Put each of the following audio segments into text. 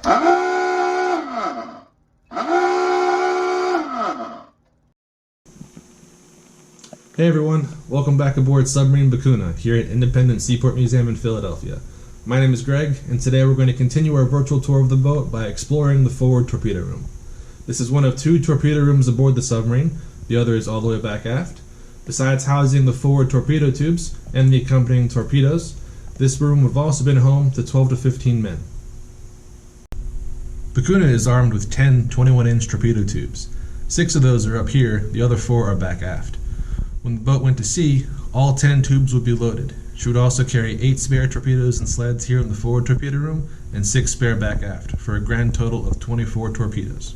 Hey everyone, welcome back aboard Submarine BECUNA here at Independence Seaport Museum in Philadelphia. My name is Greg, and today we're going to continue our virtual tour of the boat by exploring the forward torpedo room. This is one of two torpedo rooms aboard the submarine, the other is all the way back aft. Besides housing the forward torpedo tubes and the accompanying torpedoes, this room would have also been home to 12 to 15 men. BECUNA is armed with 10 21-inch torpedo tubes. 6 of those are up here, the other 4 are back aft. When the boat went to sea, all 10 tubes would be loaded. She would also carry 8 spare torpedoes and sleds here in the forward torpedo room and 6 spare back aft, for a grand total of 24 torpedoes.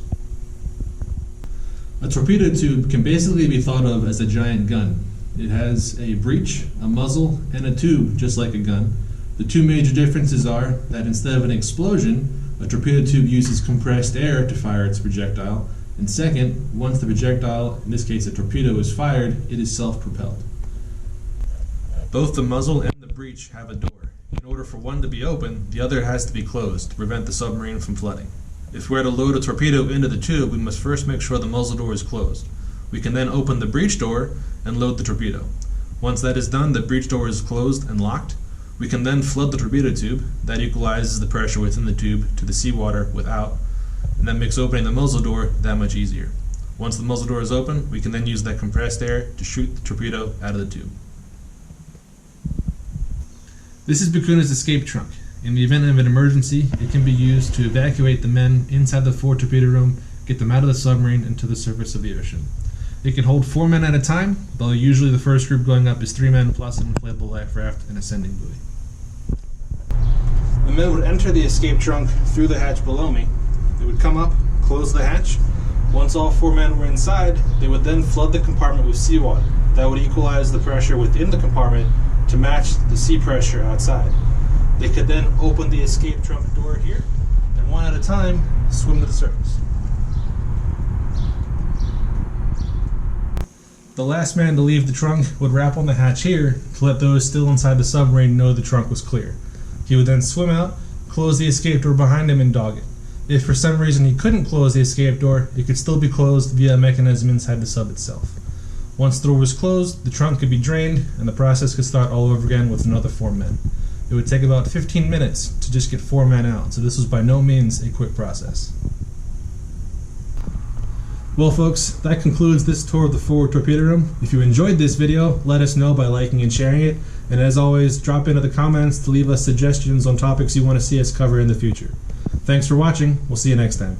A torpedo tube can basically be thought of as a giant gun. It has a breech, a muzzle, and a tube just like a gun. The two major differences are that instead of an explosion, a torpedo tube uses compressed air to fire its projectile, and second, once the projectile, in this case a torpedo, is fired, it is self-propelled. Both the muzzle and the breech have a door. In order for one to be open, the other has to be closed to prevent the submarine from flooding. If we are to load a torpedo into the tube, we must first make sure the muzzle door is closed. We can then open the breech door and load the torpedo. Once that is done, the breech door is closed and locked. We can then flood the torpedo tube. That equalizes the pressure within the tube to the seawater without, and that makes opening the muzzle door that much easier. Once the muzzle door is open, we can then use that compressed air to shoot the torpedo out of the tube. This is BECUNA's escape trunk. In the event of an emergency, it can be used to evacuate the men inside the forward torpedo room, get them out of the submarine and to the surface of the ocean. It can hold 4 men at a time, though usually the first group going up is 3 men plus an inflatable life raft and ascending buoy. The men would enter the escape trunk through the hatch below me. They would come up, close the hatch. Once all 4 men were inside, they would then flood the compartment with seawater. That would equalize the pressure within the compartment to match the sea pressure outside. They could then open the escape trunk door here, and one at a time, swim to the surface. The last man to leave the trunk would rap on the hatch here to let those still inside the submarine know the trunk was clear. He would then swim out, close the escape door behind him and dog it. If for some reason he couldn't close the escape door, it could still be closed via a mechanism inside the sub itself. Once the door was closed, the trunk could be drained, and the process could start all over again with another 4 men. It would take about 15 minutes to just get 4 men out, so this was by no means a quick process. Well folks, that concludes this tour of the forward torpedo room. If you enjoyed this video, let us know by liking and sharing it, and as always, drop into the comments to leave us suggestions on topics you want to see us cover in the future. Thanks for watching, we'll see you next time.